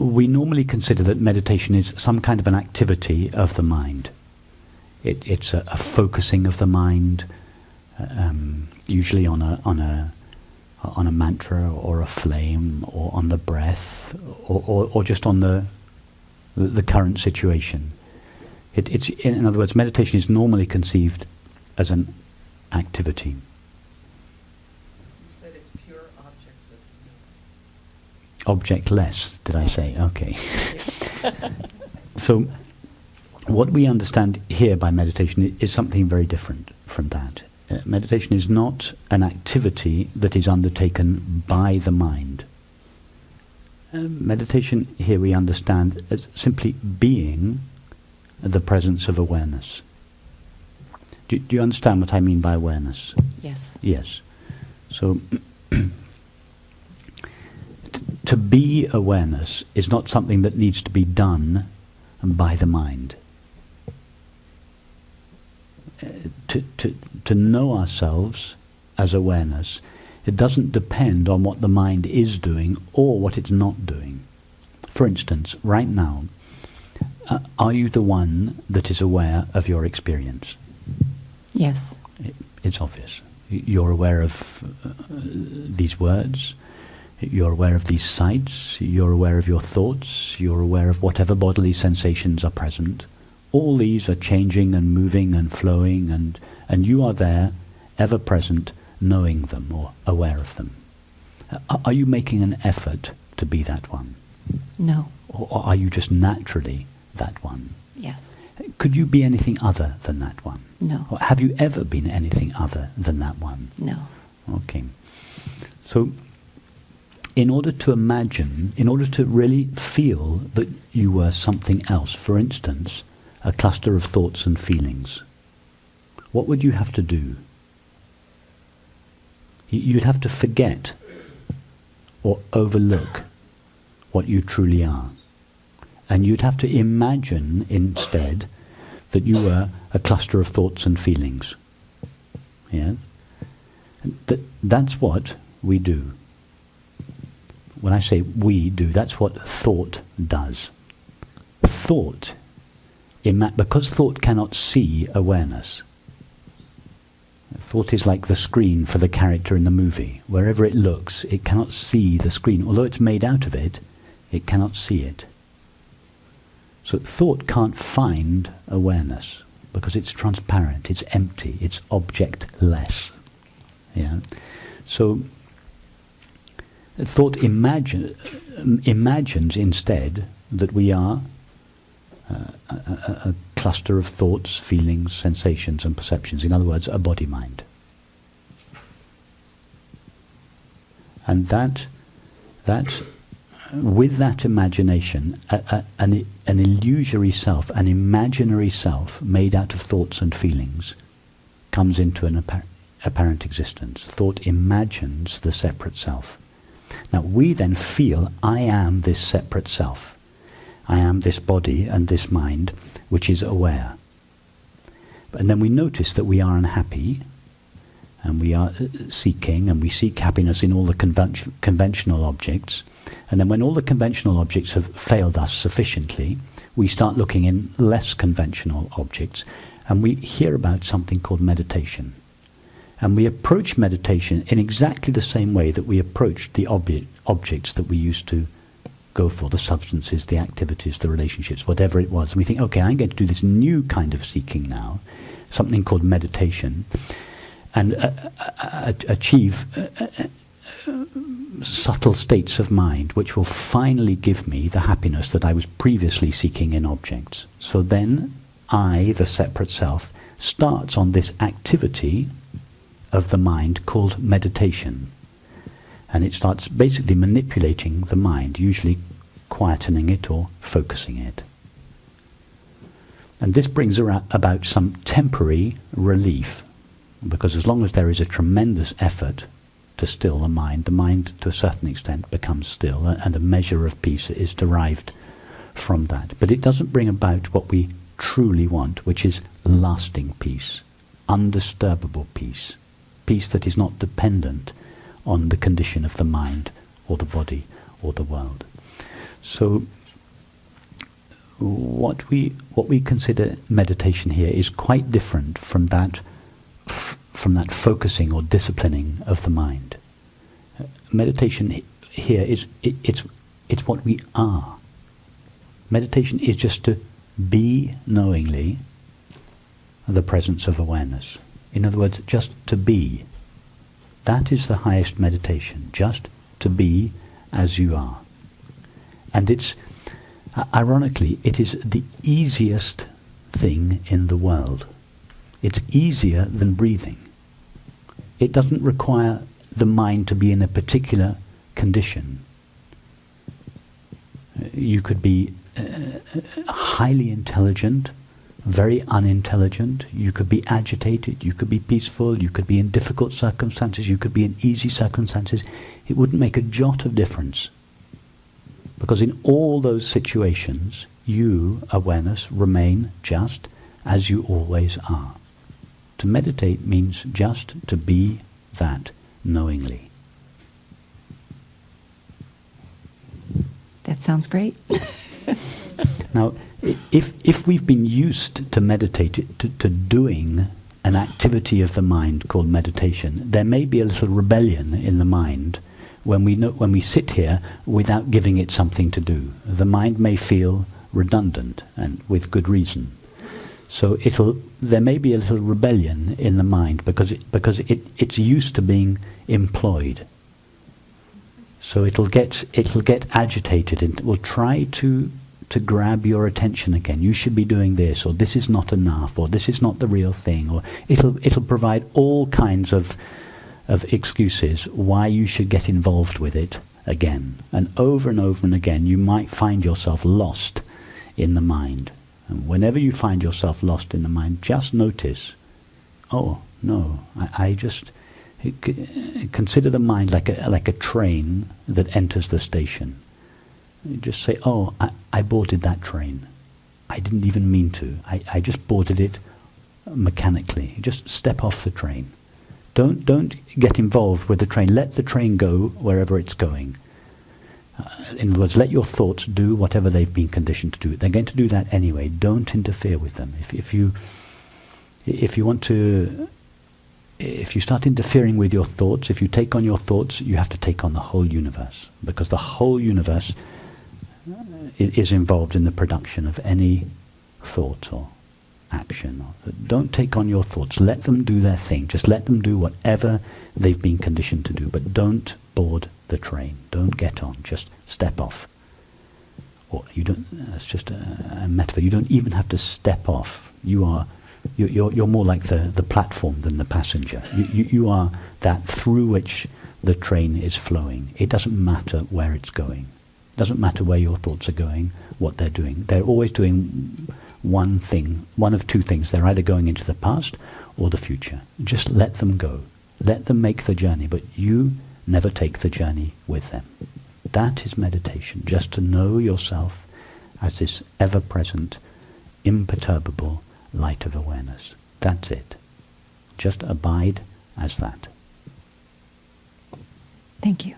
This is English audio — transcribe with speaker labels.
Speaker 1: we normally consider that meditation is some kind of an activity of the mind. It's a focusing of the mind, usually on a mantra or a flame, or on the breath, or just on the current situation. It's in other words, meditation is normally conceived as an activity.
Speaker 2: You said it's pure objectless.
Speaker 1: Objectless, did I say? Okay. So, what we understand here by meditation is something very different from that. Meditation is not an activity that is undertaken by the mind. Meditation here we understand as simply being the presence of awareness. Do you understand what I mean by awareness?
Speaker 3: Yes.
Speaker 1: Yes. So, to be awareness is not something that needs to be done by the mind. To know ourselves as awareness, it doesn't depend on what the mind is doing or what it's not doing. For instance, right now, are you the one that is aware of your experience?
Speaker 3: Yes.
Speaker 1: It's obvious. You're aware of these words, you're aware of these sights, you're aware of your thoughts, you're aware of whatever bodily sensations are present. All these are changing and moving and flowing, and you are there, ever present, knowing them or aware of them. Are you making an effort to be that one?
Speaker 3: No.
Speaker 1: Or are you just naturally that one?
Speaker 3: Yes.
Speaker 1: Could you be anything other than that one?
Speaker 3: No.
Speaker 1: Or have you ever been anything other than that one?
Speaker 3: No.
Speaker 1: Okay. So, in order to imagine, in order to really feel that you were something else, for instance, a cluster of thoughts and feelings, what would you have to do? You'd have to forget or overlook what you truly are. And you'd have to imagine instead that you were a cluster of thoughts and feelings. Yeah? That's what we do. When I say we do, that's what thought does. Thought, because thought cannot see awareness. Thought is like the screen for the character in the movie. Wherever it looks, it cannot see the screen. Although it's made out of it, it cannot see it. So thought can't find awareness because it's transparent, it's empty, it's objectless. Yeah. So thought imagines instead that we are a cluster of thoughts, feelings, sensations and perceptions. In other words, a body-mind. And that with that imagination, an illusory self, an imaginary self made out of thoughts and feelings comes into an apparent existence. Thought imagines the separate self. Now we then feel, I am this separate self. I am this body and this mind which is aware. And then we notice that we are unhappy and we are seeking, and we seek happiness in all the conventional objects. And then when all the conventional objects have failed us sufficiently, we start looking in less conventional objects, and we hear about something called meditation. And we approach meditation in exactly the same way that we approached the objects that we used to go for, the substances, the activities, the relationships, whatever it was. And we think, okay, I'm going to do this new kind of seeking now, something called meditation, and achieve subtle states of mind which will finally give me the happiness that I was previously seeking in objects. So then I, the separate self, starts on this activity of the mind called meditation. And it starts basically manipulating the mind, usually quietening it or focusing it. And this brings about some temporary relief, because as long as there is a tremendous effort to still the mind to a certain extent becomes still, and a measure of peace is derived from that. But it doesn't bring about what we truly want, which is lasting peace, undisturbable peace, peace that is not dependent on the condition of the mind or the body or the world. So what we consider meditation here is quite different from that focusing or disciplining of the mind. Meditation here is it's what we are. Meditation is just to be knowingly the presence of awareness. In other words, just to be. That is the highest meditation, just to be as you are. And it's, ironically, it is the easiest thing in the world. It's easier than breathing. It doesn't require the mind to be in a particular condition. You could be highly intelligent, very unintelligent. You could be agitated, you could be peaceful, you could be in difficult circumstances, you could be in easy circumstances. It wouldn't make a jot of difference. Because in all those situations, you, awareness, remain just as you always are. To meditate means just to be that knowingly.
Speaker 3: That sounds great.
Speaker 1: Now, if we've been used to meditate, to doing an activity of the mind called meditation, there may be a little rebellion in the mind when we sit here without giving it something to do. The mind may feel redundant, and with good reason. So there may be a little rebellion in the mind because it's used to being employed. So it'll get agitated and it will try to grab your attention again. You should be doing this, or this is not enough, or this is not the real thing, or it'll provide all kinds of excuses why you should get involved with it again. And over and again, you might find yourself lost in the mind. And whenever you find yourself lost in the mind, just notice, oh no, I just consider the mind like a train that enters the station. You just say, oh, I boarded that train. I didn't even mean to. I just boarded it mechanically. Just step off the train. Don't get involved with the train. Let the train go wherever it's going. In other words, let your thoughts do whatever they've been conditioned to do. They're going to do that anyway. Don't interfere with them. If you start interfering with your thoughts, if you take on your thoughts, you have to take on the whole universe, because the whole universe is involved in the production of any thought or action. Don't take on your thoughts. Let them do their thing. Just let them do whatever they've been conditioned to do, but don't board the train. Don't get on. Just step off. Or you don't. That's just a metaphor. You don't even have to step off. You're more like the platform than the passenger. You are that through which the train is flowing. It doesn't matter where it's going. It doesn't matter where your thoughts are going, what they're doing. They're always doing one thing, one of two things. They're either going into the past or the future. Just let them go. Let them make the journey, but you never take the journey with them. That is meditation, just to know yourself as this ever-present, imperturbable light of awareness. That's it. Just abide as that.
Speaker 3: Thank you.